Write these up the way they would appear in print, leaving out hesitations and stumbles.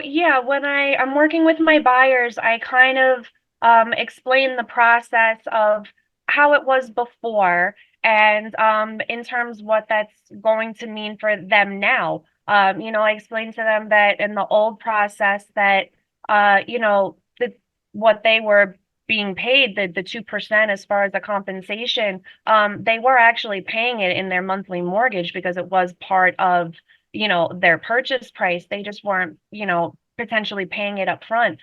Yeah, when I'm working with my buyers, I kind of explain the process of how it was before and in terms what that's going to mean for them now. I explained to them that in the old process that what they were being paid, the 2% as far as the compensation, they were actually paying it in their monthly mortgage because it was part of their purchase price. They just weren't, potentially paying it up front.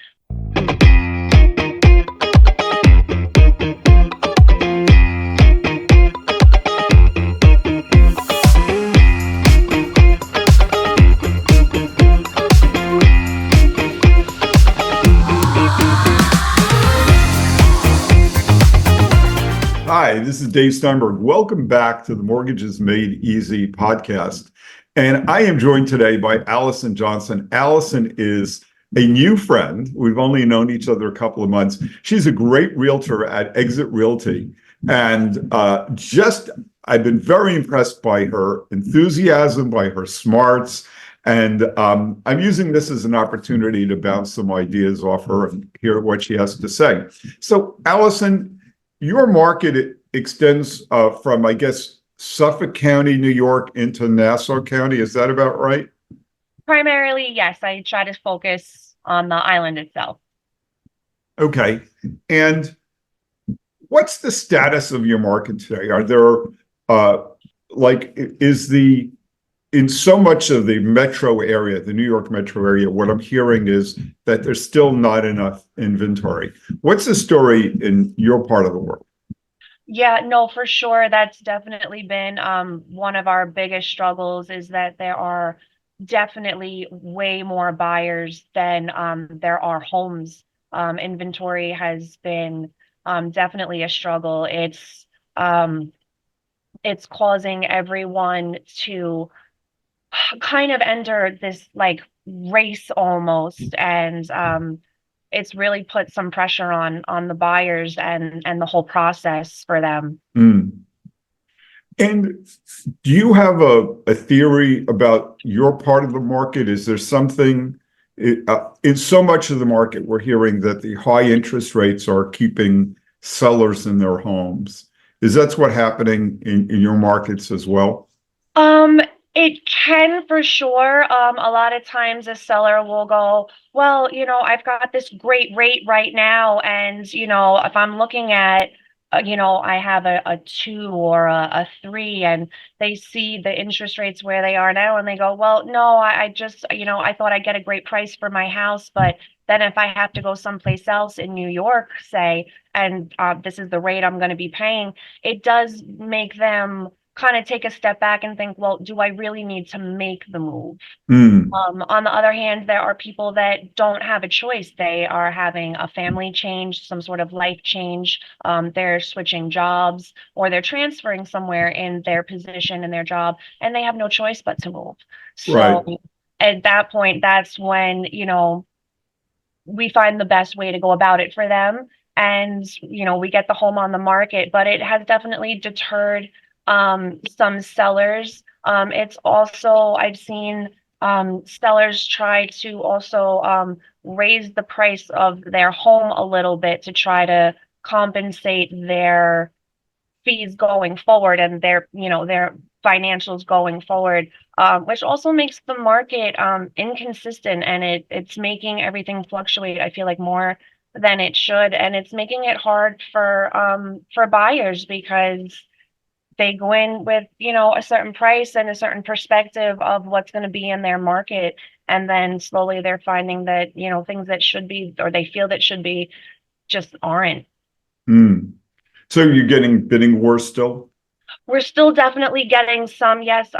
Hi, this is Dave Steinberg. Welcome back to the Mortgages Made Easy podcast. And I am joined today by Alison Johnson. Alison is a new friend. We've only known each other a couple of months. She's a great realtor at Exit Realty. And I've been very impressed by her enthusiasm, by her smarts. And I'm using this as an opportunity to bounce some ideas off her and hear what she has to say. So, Alison, your market extends from, I guess, Suffolk County, New York into Nassau County. Is that about right? Primarily, yes, I try to focus on the island itself. Okay. And what's the status of your market today? Are there, is in so much of the metro area, the New York metro area, what I'm hearing is that there's still not enough inventory. What's the story in your part of the world? Yeah, no, for sure. That's definitely been one of our biggest struggles is that there are definitely way more buyers than there are homes. Inventory has been definitely a struggle. It's causing everyone to kind of enter this like race almost, and it's really put some pressure on the buyers and the whole process for them. Mm. And do you have a theory about your part of the market? Is there something in so much of the market, we're hearing that the high interest rates are keeping sellers in their homes. Is that what's happening in your markets as well? Um, it can for sure. A lot of times a seller will go, well, I've got this great rate right now, and if I'm looking at I have a two or a three, and they see the interest rates where they are now, and they go, well, no, I just, I thought I'd get a great price for my house, but then if I have to go someplace else in New York, say, and this is the rate I'm going to be paying, it does make them kind of take a step back and think, well, do I really need to make the move? Mm, On the other hand, there are people that don't have a choice. They are having a family change, some sort of life change. They're switching jobs or they're transferring somewhere in their position in their job, and they have no choice but to move. right. So at that point, that's when, we find the best way to go about it for them. And, we get the home on the market, but it has definitely deterred some sellers. It's also, I've seen sellers try to also raise the price of their home a little bit to try to compensate their fees going forward and their financials going forward, which also makes the market inconsistent, and it's making everything fluctuate. I feel like more than it should, and it's making it hard for buyers because they go in with a certain price and a certain perspective of what's going to be in their market, and then slowly they're finding that things that should be or they feel that should be just aren't. Mm. So you're getting bidding wars still? We're still definitely getting some, yes.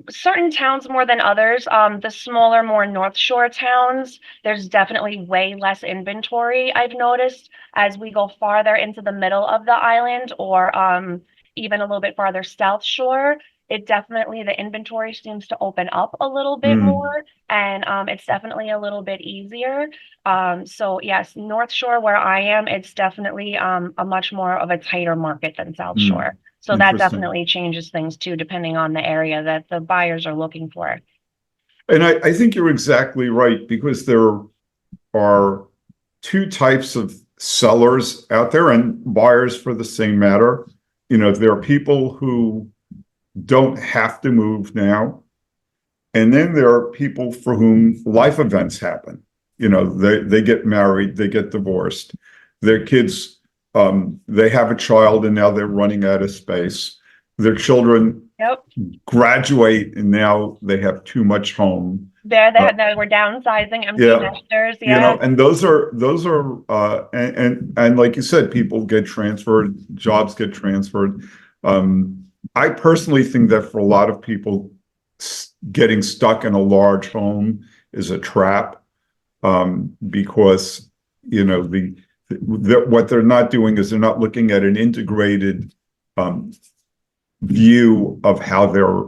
Certain towns more than others. The smaller, more North Shore towns, there's definitely way less inventory, I've noticed. As we go farther into the middle of the island or even a little bit farther South Shore, it definitely, the inventory seems to open up a little bit Mm, more, and it's definitely a little bit easier. So yes, North Shore where I am, it's definitely a much more of a tighter market than South mm. Shore. So that Interesting. definitely changes things too, depending on the area that the buyers are looking for. And I think you're exactly right, because there are two types of sellers out there and buyers for the same matter. There are people who don't have to move now. And then there are people for whom life events happen. They get married, they get divorced, their kids, they have a child and now they're running out of space. Their children Yep. graduate and now they have too much home. That we're downsizing, empty nesters. Yeah. And those are and like you said, people get transferred, jobs get transferred. I personally think that for a lot of people, getting stuck in a large home is a trap, because what they're not doing is they're not looking at an integrated view of how their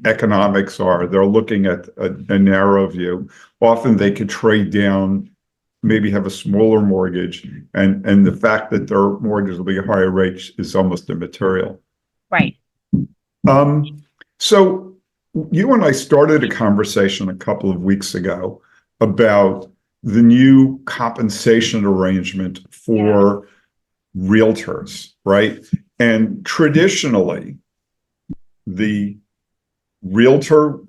economics are. They're looking at a narrow view. Often they could trade down, maybe have a smaller mortgage, and the fact that their mortgage will be a higher rate is almost immaterial. Right. So you and I started a conversation a couple of weeks ago about the new compensation arrangement for realtors, right? And traditionally, the realtor,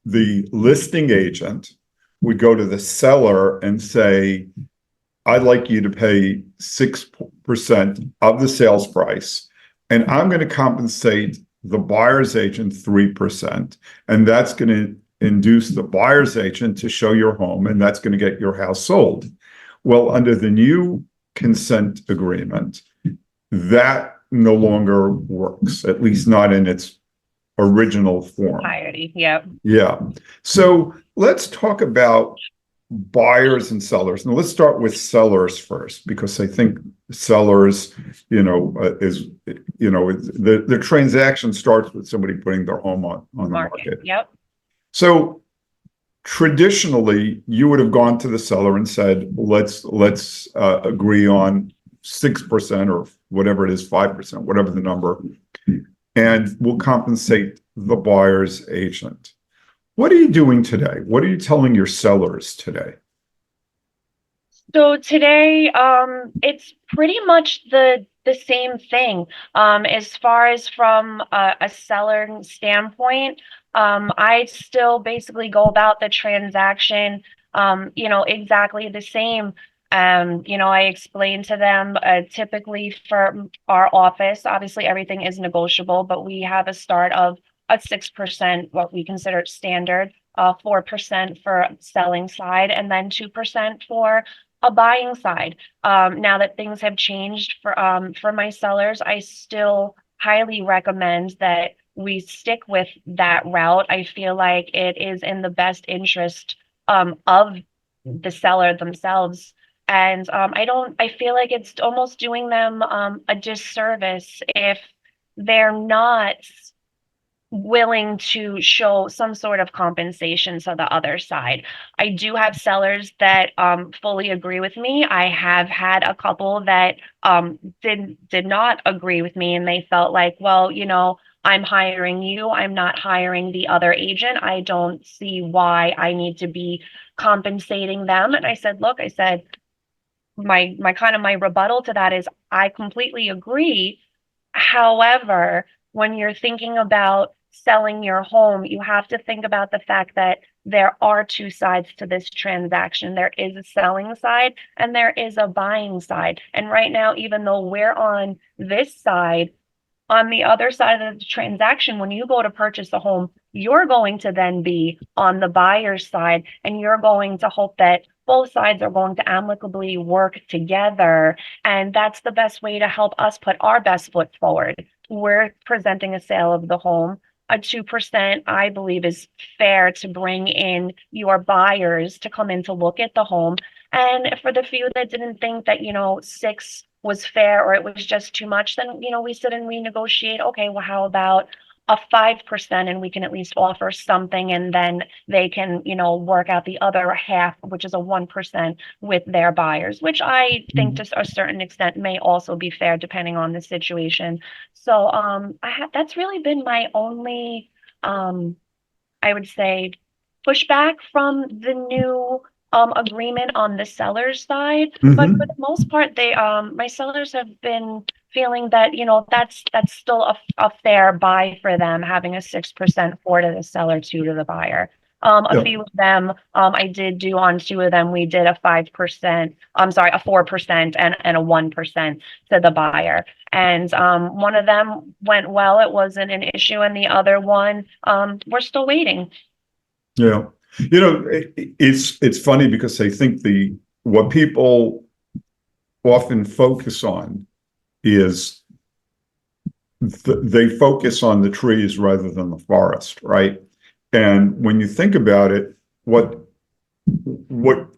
the listing agent would go to the seller and say, I'd like you to pay 6% of the sales price, and I'm going to compensate the buyer's agent 3%. And that's going to induce the buyer's agent to show your home, and that's going to get your house sold. Well, under the new consent agreement, that no longer works, at least not in its original form. Entirety. Yep. Yeah. So let's talk about buyers and sellers. Now let's start with sellers first, because I think sellers, the transaction starts with somebody putting their home on the market. Yep. So traditionally, you would have gone to the seller and said, let's agree on 6% or whatever it is, 5%, whatever the number, and we'll compensate the buyer's agent. What are you doing today? What are you telling your sellers today? So today, it's pretty much the same thing. As far as from a seller standpoint, I still basically go about the transaction, exactly the same. I explained to them, typically for our office, obviously everything is negotiable, but we have a start of a 6%, what we consider standard, 4% for selling side, and then 2% for a buying side. Now that things have changed for my sellers, I still highly recommend that we stick with that route. I feel like it is in the best interest of the seller themselves. And I feel like it's almost doing them a disservice if they're not willing to show some sort of compensation to the other side. I do have sellers that fully agree with me. I have had a couple that did not agree with me, and they felt like, well, I'm hiring you, I'm not hiring the other agent. I don't see why I need to be compensating them. And I said, look, my rebuttal to that is I completely agree. However, when you're thinking about selling your home, you have to think about the fact that there are two sides to this transaction. There is a selling side and there is a buying side. And right now, even though we're on this side, on the other side of the transaction, when you go to purchase a home, you're going to then be on the buyer's side, and you're going to hope that both sides are going to amicably work together. And that's the best way to help us put our best foot forward. We're presenting a sale of the home. A 2%, I believe, is fair to bring in your buyers to come in to look at the home. And for the few that didn't think that, 6 was fair or it was just too much, then, we sit and renegotiate. Okay, well, how about a 5%, and we can at least offer something, and then they can, work out the other half, which is a 1% with their buyers, which I think to a certain extent may also be fair depending on the situation. So that's really been my only I would say, pushback from the new agreement on the seller's side. But for the Hmm. most part, they my sellers have been feeling that, that's still a fair buy for them, having a 6% for to the seller, 2 to the buyer. A Yeah. few of them, I did do on 2 of them, we did a 5%, I'm sorry, a 4% and a 1% to the buyer. And one of them went well, it wasn't an issue, and the other one, we're still waiting. Yeah. It's funny because I think what people often focus on is they focus on the trees rather than the forest, right? And when you think about it, what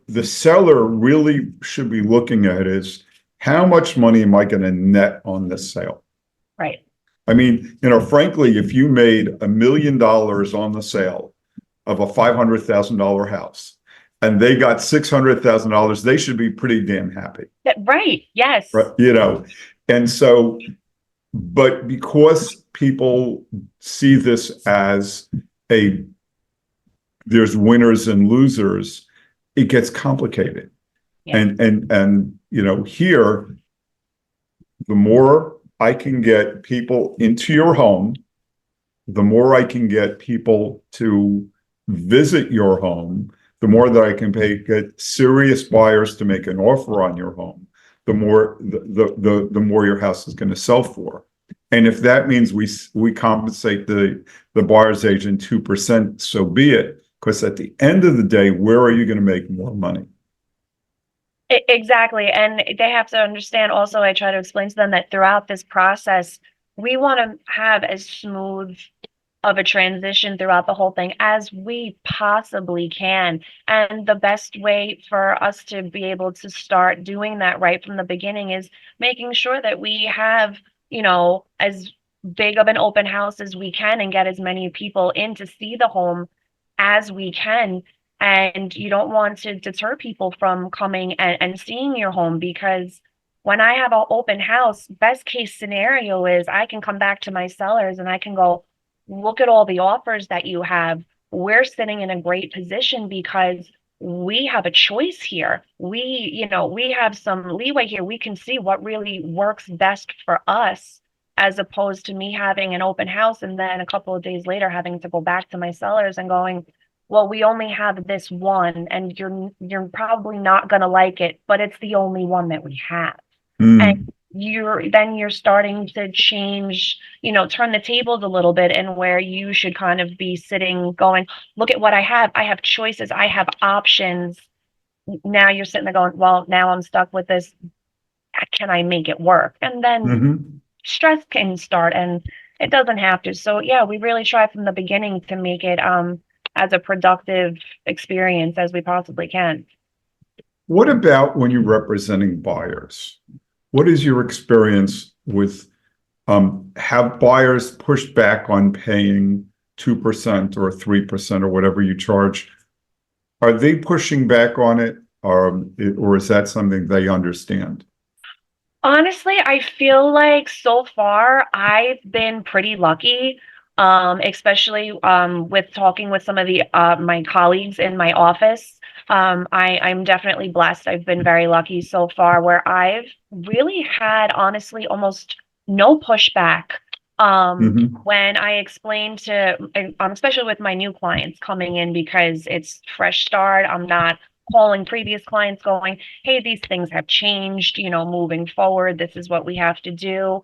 the seller really should be looking at is how much money am I going to net on this sale? Right. I mean, frankly, if you made $1 million on the sale of a $500,000 house and they got $600,000, they should be pretty damn happy, Right. Yes. right? And so, but because people see this as a there's winners and losers, it gets complicated. Yeah. And here, the more I can get people into your home, the more I can get people to visit your home, the more that I can get serious buyers to make an offer on your home, the more the more your house is going to sell for. And if that means we compensate the buyer's agent 2%, so be it. Because at the end of the day, where are you going to make more money? Exactly. And they have to understand also, I try to explain to them that throughout this process, we want to have as smooth of a transition throughout the whole thing as we possibly can. And the best way for us to be able to start doing that right from the beginning is making sure that we have, as big of an open house as we can and get as many people in to see the home as we can. And you don't want to deter people from coming and seeing your home, because when I have an open house, best case scenario is I can come back to my sellers and I can go, look at all the offers that you have. We're sitting in a great position because we have a choice here. We have some leeway here. We can see what really works best for us, as opposed to me having an open house and then a couple of days later having to go back to my sellers and going, well, we only have this one and you're probably not going to like it, but it's the only one that we have. And Mm. you're starting to change, turn the tables a little bit, and where you should kind of be sitting going, look at what I have choices, I have options. Now you're sitting there going, well, now I'm stuck with this. Can I make it work? And then Hmm. stress can start, and it doesn't have to. So yeah, we really try from the beginning to make it as a productive experience as we possibly can. What about when you're representing buyers? What is your experience with have buyers pushed back on paying 2% or 3% or whatever you charge? Are they pushing back on it, or is that something they understand? Honestly, I feel like so far I've been pretty lucky, especially with talking with some of the my colleagues in my office. I'm definitely blessed. I've been very lucky so far, where I've really had, honestly, almost no pushback. Hmm. When I explained to, especially with my new clients coming in, because it's fresh start, I'm not calling previous clients going, hey, these things have changed, moving forward, this is what we have to do.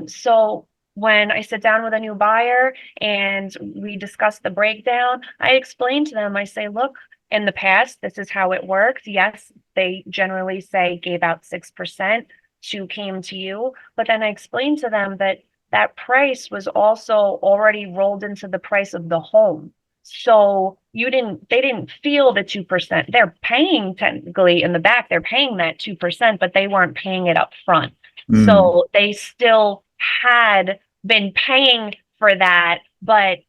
So when I sit down with a new buyer and we discuss the breakdown, I explain to them, I say, look, in the past, this is how it works. Yes, they generally say gave out 6%, 2 came to you. But then I explained to them that that price was also already rolled into the price of the home. So they didn't feel the 2%. They're paying, technically, in the back, they're paying that 2%, but they weren't paying it up front. Mm. So they still had been paying for that, but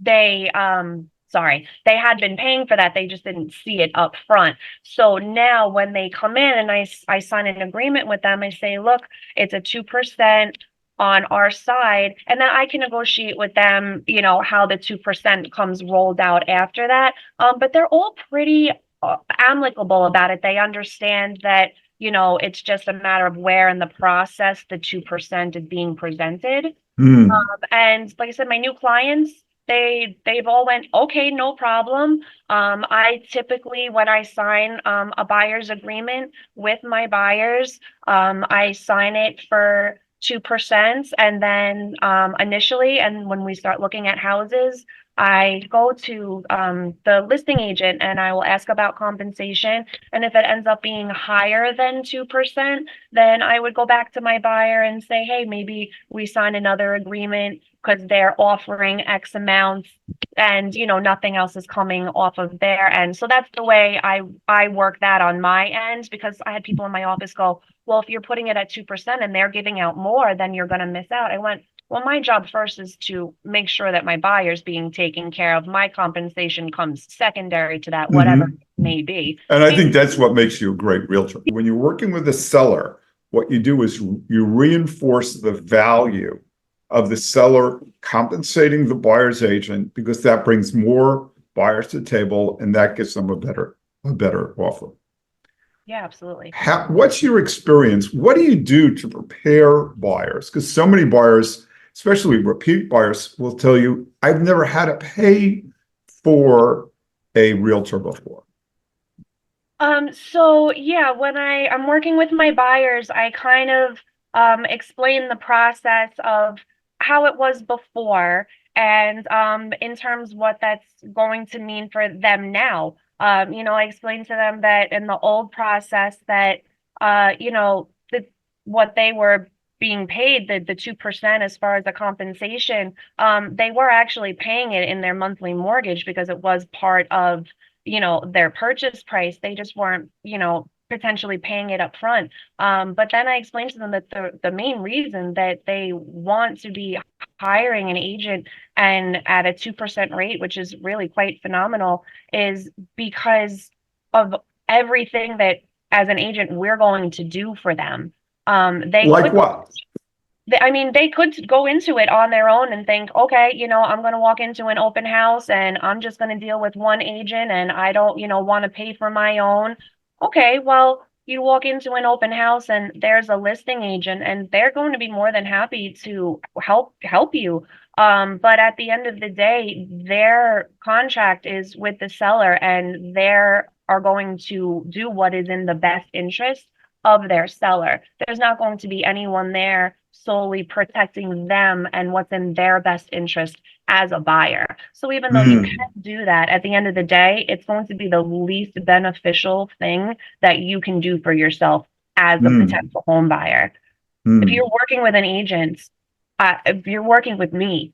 they had been paying for that. They just didn't see it up front. So now when they come in and I sign an agreement with them, I say, look, it's a 2%. on our side, and then I can negotiate with them, how the 2% comes rolled out after that. But they're all pretty amicable about it. They understand that, it's just a matter of where in the process the 2% is being presented. Hmm. And like I said, my new clients, they've all went, okay, no problem. I typically, when I sign a buyer's agreement with my buyers, I sign it for 2%. And then initially, and when we start looking at houses, I go to the listing agent and I will ask about compensation. And if it ends up being higher than 2%, then I would go back to my buyer and say, hey, maybe we sign another agreement because they're offering X amount and nothing else is coming off of their end. So that's the way I work that on my end, because I had people in my office go, well, if you're putting it at 2% and they're giving out more, then you're going to miss out. I went, well, my job first is to make sure that my buyer's being taken care of. My compensation comes secondary to that, whatever Hmm. it may be. And I think that's what makes you a great realtor. When you're working with a seller, what you do is you reinforce the value of the seller compensating the buyer's agent, because that brings more buyers to the table and that gives them a better offer. Yeah, absolutely. What's your experience? What do you do to prepare buyers? Because so many buyers, especially repeat buyers, will tell you, I've never had to pay for a realtor before. So yeah, when I'm working with my buyers, I kind of explain the process of how it was before and in terms what that's going to mean for them now. I explained to them that in the old process that what they were being paid, the 2% as far as the compensation, they were actually paying it in their monthly mortgage because it was part of their purchase price. They just weren't, potentially paying it up front. But then I explained to them that the main reason that they want to be hiring an agent and at a 2% rate, which is really quite phenomenal, is because of everything that as an agent we're going to do for them. They Like could what? I mean, they could go into it on their own and think, okay, I'm going to walk into an open house and I'm just going to deal with one agent and I don't, want to pay for my own. Okay, well, you walk into an open house and there's a listing agent and they're going to be more than happy to help you. But at the end of the day, their contract is with the seller and they are going to do what is in the best interest of their seller. There's not going to be anyone there solely protecting them and what's in their best interest as a buyer. So even though you can Hmm. do that, at the end of the day, it's going to be the least beneficial thing that you can do for yourself as a Hmm. potential home buyer. If Hmm. you're working with an agent, if you're working with me,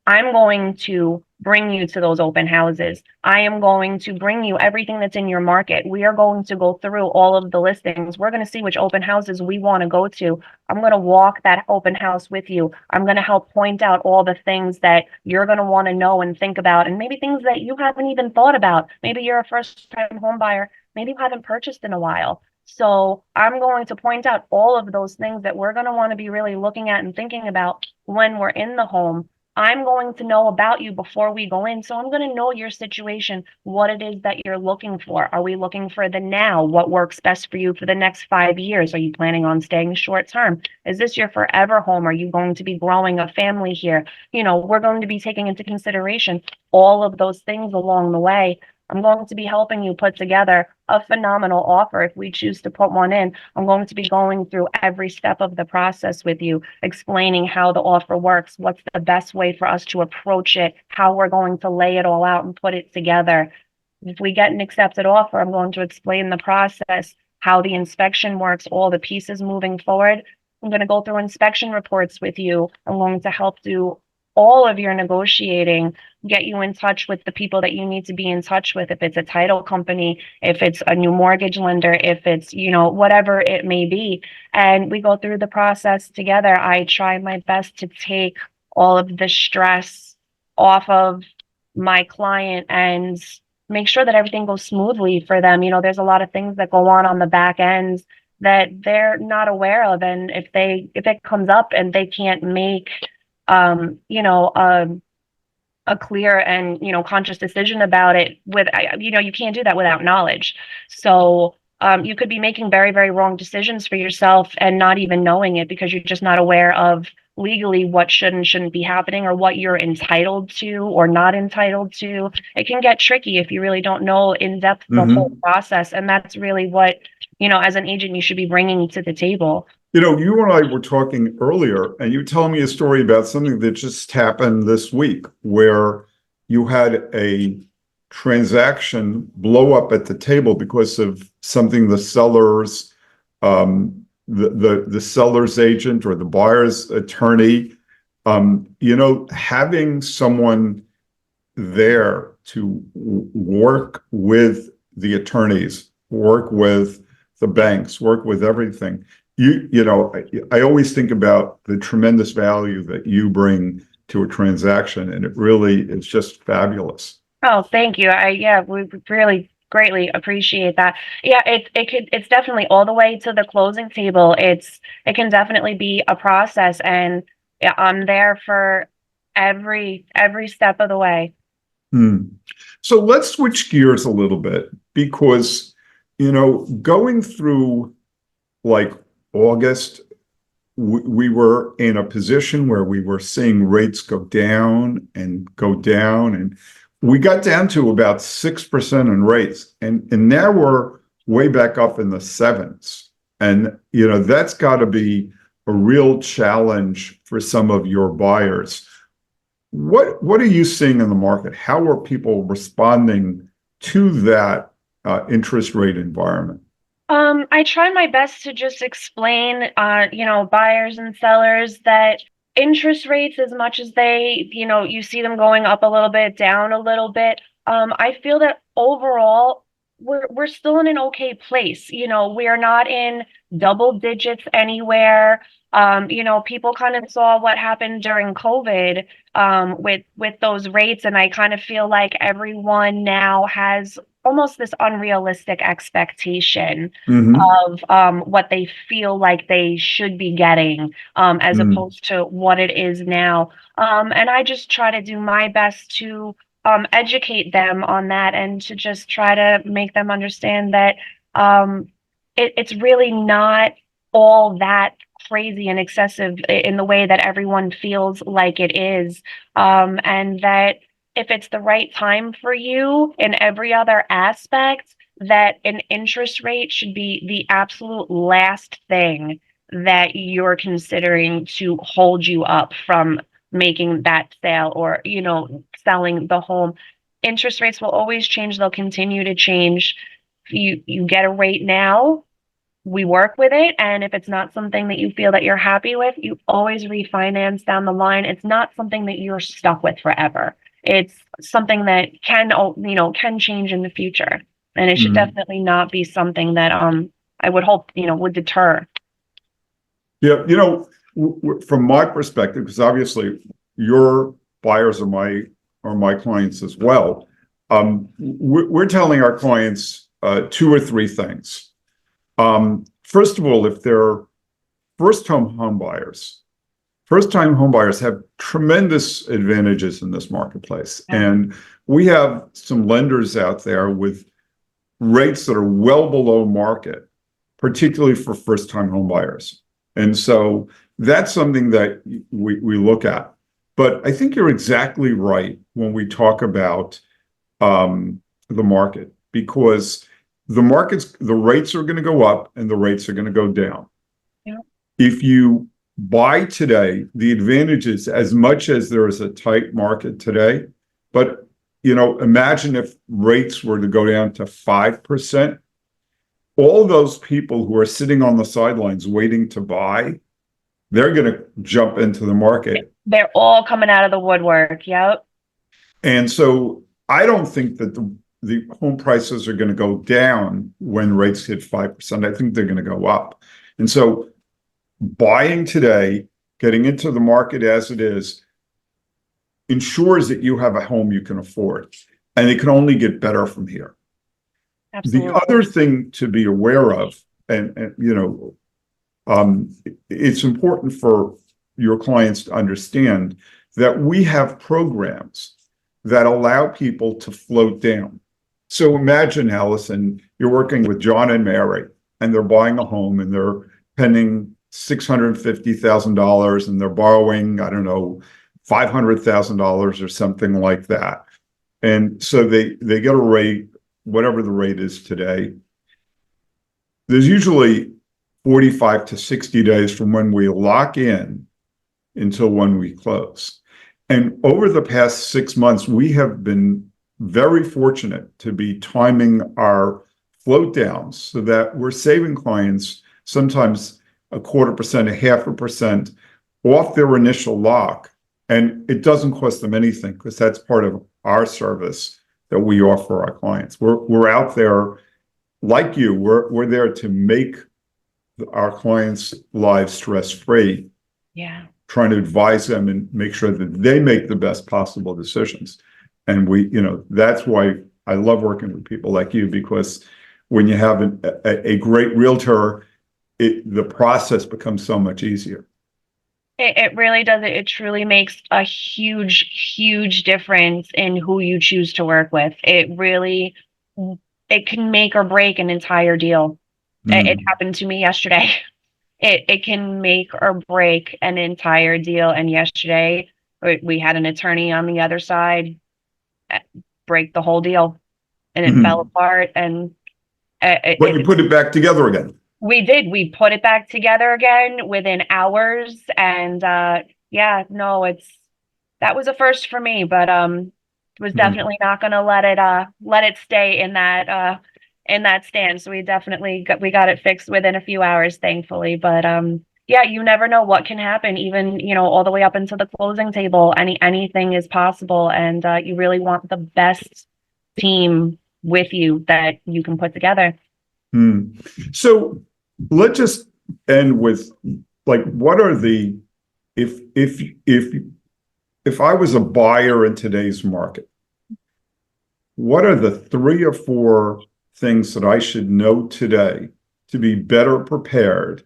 I'm going to bring you to those open houses. I am going to bring you everything that's in your market. We are going to go through all of the listings. We're going to see which open houses we want to go to. I'm going to walk that open house with you. I'm going to help point out all the things that you're going to want to know and think about, and maybe things that you haven't even thought about. Maybe you're a first time home buyer. Maybe you haven't purchased in a while. So I'm going to point out all of those things that we're going to want to be really looking at and thinking about when we're in the home. I'm going to know about you before we go in. So I'm going to know your situation, what it is that you're looking for. Are we looking for the now? What works best for you for the next 5 years? Are you planning on staying short term? Is this your forever home? Are you going to be growing a family here? We're going to be taking into consideration all of those things along the way. I'm going to be helping you put together a phenomenal offer if we choose to put one in. I'm going to be going through every step of the process with you, explaining how the offer works, what's the best way for us to approach it, how we're going to lay it all out and put it together. If we get an accepted offer, I'm going to explain the process, how the inspection works, all the pieces moving forward. I'm going to go through inspection reports with you. I'm going to help do all of your negotiating, get you in touch with the people that you need to be in touch with, if it's a title company, if it's a new mortgage lender, if it's, whatever it may be. And we go through the process together. I try my best to take all of the stress off of my client and make sure that everything goes smoothly for them. There's a lot of things that go on the back end that they're not aware of. And if it comes up and they can't make, you know, a clear and, you know, conscious decision about it with, you know, you can't do that without knowledge. So you could be making very, very wrong decisions for yourself and not even knowing it because you're just not aware of legally what should and shouldn't be happening or what you're entitled to or not entitled to. It can get tricky if you really don't know in depth the whole Mhm. process. And that's really what, you know, as an agent, you should be bringing to the table. You know, you and I were talking earlier, and you were telling me a story about something that just happened this week where you had a transaction blow up at the table because of something the seller's the seller's agent or the buyer's attorney. You know, having someone there to work with the attorneys, work with the banks, work with everything. You know, I always think about the tremendous value that you bring to a transaction, and it really is just fabulous. Oh, thank you. Yeah, we really greatly appreciate that. Yeah, it's definitely all the way to the closing table. It can definitely be a process, and yeah, I'm there for every step of the way. Hmm. So let's switch gears a little bit because, you know, going through like August, we were in a position where we were seeing rates go down, and we got down to about 6% in rates, and now we're way back up in the sevens. And you know that's got to be a real challenge for some of your buyers. What are you seeing in the market? How are people responding to that interest rate environment? I try my best to just explain, you know, buyers and sellers that interest rates, as much as they, you know, you see them going up a little bit, down a little bit, I feel that overall we're still in an okay place. You know, we are not in double digits anywhere. You know, people kind of saw what happened during COVID, with those rates, and I kind of feel like everyone now has almost this unrealistic expectation Mm-hmm. of what they feel like they should be getting, as Mm-hmm. opposed to what it is now. And I just try to do my best to educate them on that and to just try to make them understand that um, it's really not all that crazy and excessive in the way that everyone feels like it is. And that if it's the right time for you in every other aspect, that an interest rate should be the absolute last thing that you're considering to hold you up from making that sale or, you know, selling the home. Interest rates will always change, they'll continue to change. You get a rate now, we work with it, and if it's not something that you feel that you're happy with, you always refinance down the line. It's not something that you're stuck with forever. It's something that can, you know, can change in the future, and it should Mm-hmm. definitely not be something that I would hope, you know, would deter. Yeah, you know, from my perspective, because obviously your buyers are my clients as well. We're telling our clients two or three things. First of all, if they're home buyers, first time home buyers have tremendous advantages in this marketplace, Yeah. and we have some lenders out there with rates that are well below market, particularly for first time home buyers. And so that's something that we look at. But I think you're exactly right when we talk about the market, because the rates are going to go up and the rates are going to go down. Yeah. If you buy today, the advantage is as much as there is a tight market today, but you know, imagine if rates were to go down to 5%, all those people who are sitting on the sidelines waiting to buy, they're going to jump into the market. They're all coming out of the woodwork. Yep. And so I don't think that the home prices are going to go down when rates hit 5%. I think they're going to go up. And so buying today, getting into the market as it is, ensures that you have a home you can afford. And it can only get better from here. The Absolutely. other thing to be aware of and it's important for your clients to understand that we have programs that allow people to float down. So imagine, Allison, you're working with John and Mary, and they're buying a home and they're paying $650,000 and they're borrowing, I don't know, $500,000 or something like that. And so they get a rate, whatever the rate is today. There's usually 45 to 60 days from when we lock in until when we close. And over the past 6 months, we have been very fortunate to be timing our float downs so that we're saving clients sometimes 0.25%, 0.5% off their initial lock. And it doesn't cost them anything because that's part of our service that we offer our clients. We're out there like you. We're there to make our clients' lives stress-free. Yeah. Trying to advise them and make sure that they make the best possible decisions. And that's why I love working with people like you, because when you have a great realtor, the process becomes so much easier. It really does. It truly makes a huge difference in who you choose to work with. It can make or break an entire deal. It happened to me yesterday. It can make or break an entire deal. And yesterday we had an attorney on the other side break the whole deal, and it fell apart. And but you put it back together again. We did. We put it back together again within hours. And that was a first for me, but was definitely not going to let it stay in that stand. So we got it fixed within a few hours, thankfully. But you never know what can happen, even all the way up into the closing table. Anything is possible, and you really want the best team with you that you can put together. So let's just end with, like, what are the, if I was a buyer in today's market, what are the 3 or 4 things that I should know today to be better prepared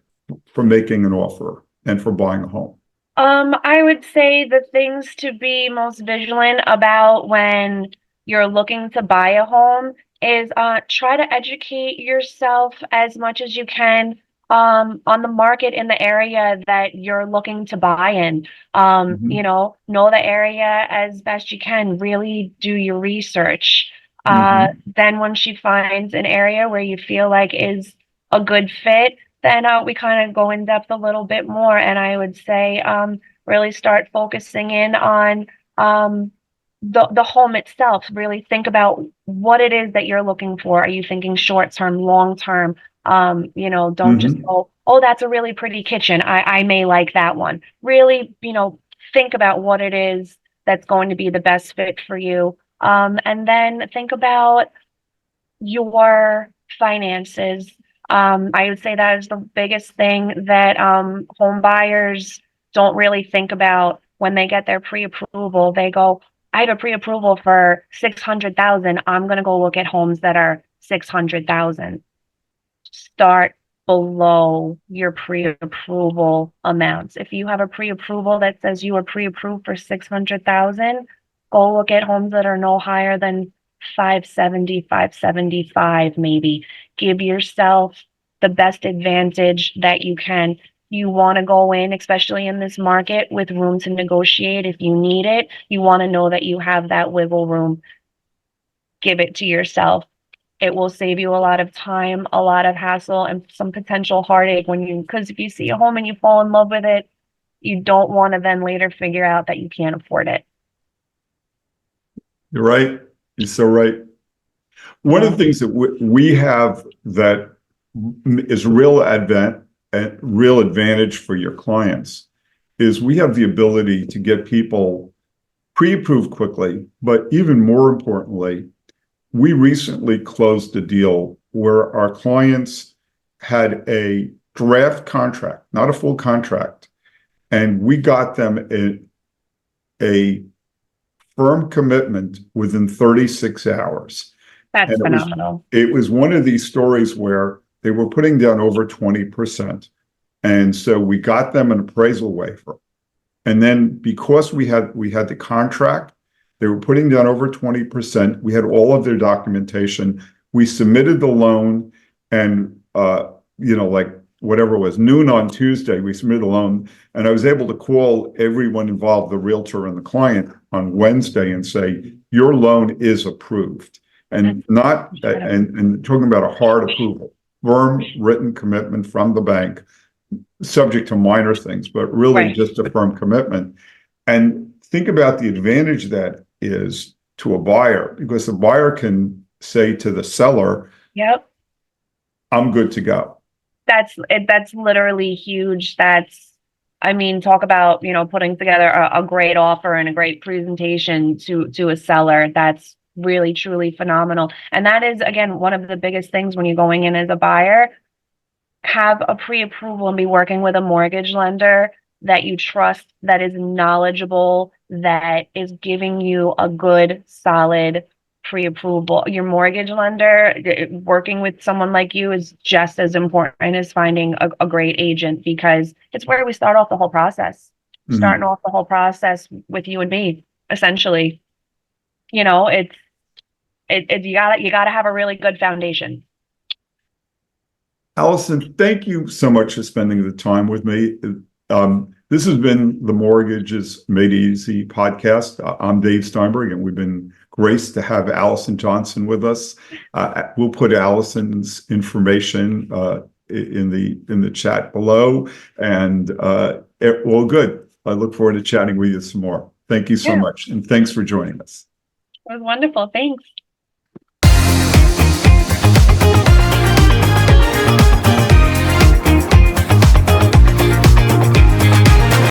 for making an offer and for buying a home? I would say the things to be most vigilant about when you're looking to buy a home is try to educate yourself as much as you can on the market in the area that you're looking to buy in. Know the area as best you can. Really do your research. Then once you find an area where you feel like is a good fit, then we kind of go in depth a little bit more. And I would say really start focusing in on the home itself. Really think about what it is that you're looking for. Are you thinking short term, long term? Don't just go, oh, that's a really pretty kitchen. I may like that one. Really, think about what it is that's going to be the best fit for you. And then think about your finances. I would say that is the biggest thing that home buyers don't really think about when they get their pre-approval. They go, I have a pre-approval for $600,000. I'm going to go look at homes that are $600,000. Start below your pre-approval amounts. If you have a pre-approval that says you were pre-approved for $600,000, go look at homes that are no higher than 570, 575 maybe. Give yourself the best advantage that you can. You want to go in, especially in this market, with room to negotiate if you need it. You want to know that you have that wiggle room. Give it to yourself. It will save you a lot of time, a lot of hassle, and some potential heartache because if you see a home and you fall in love with it, you don't want to then later figure out that you can't afford it. You're right. You're so right. One of the things that we have that is real advantage for your clients is we have the ability to get people pre-approved quickly, but even more importantly, we recently closed a deal where our clients had a draft contract, not a full contract, and we got them a firm commitment within 36 hours. That's phenomenal. It was one of these stories where they were putting down over 20%. And so we got them an appraisal waiver. And then because we had the contract, they were putting down over 20%. We had all of their documentation. We submitted the loan, and like whatever it was, noon on Tuesday, we submitted the loan, and I was able to call everyone involved, the realtor and the client, on Wednesday and say, your loan is approved. And not and talking about a hard approval, firm written commitment from the bank, subject to minor things, but really just a firm commitment. And think about the advantage that is to a buyer, because the buyer can say to the seller, Yep. I'm good to go. That's literally huge. I mean, talk about, putting together a great offer and a great presentation to a seller. That's really, truly phenomenal. And that is, again, one of the biggest things when you're going in as a buyer. Have a pre-approval and be working with a mortgage lender that you trust, that is knowledgeable, that is giving you a good, solid pre-approval. Your mortgage lender, working with someone like you is just as important as finding a great agent, because it's where we start off the whole process. Starting off the whole process with you and me, essentially. You gotta have a really good foundation. Alison, thank you so much for spending the time with me. This has been the Mortgages Made Easy podcast. I'm Dave Steinberg, and we've been graced to have Alison Johnson with us. We'll put Alison's information in the chat below, and well, good. I look forward to chatting with you some more. Thank you so much, and thanks for joining us. It was wonderful. Thanks.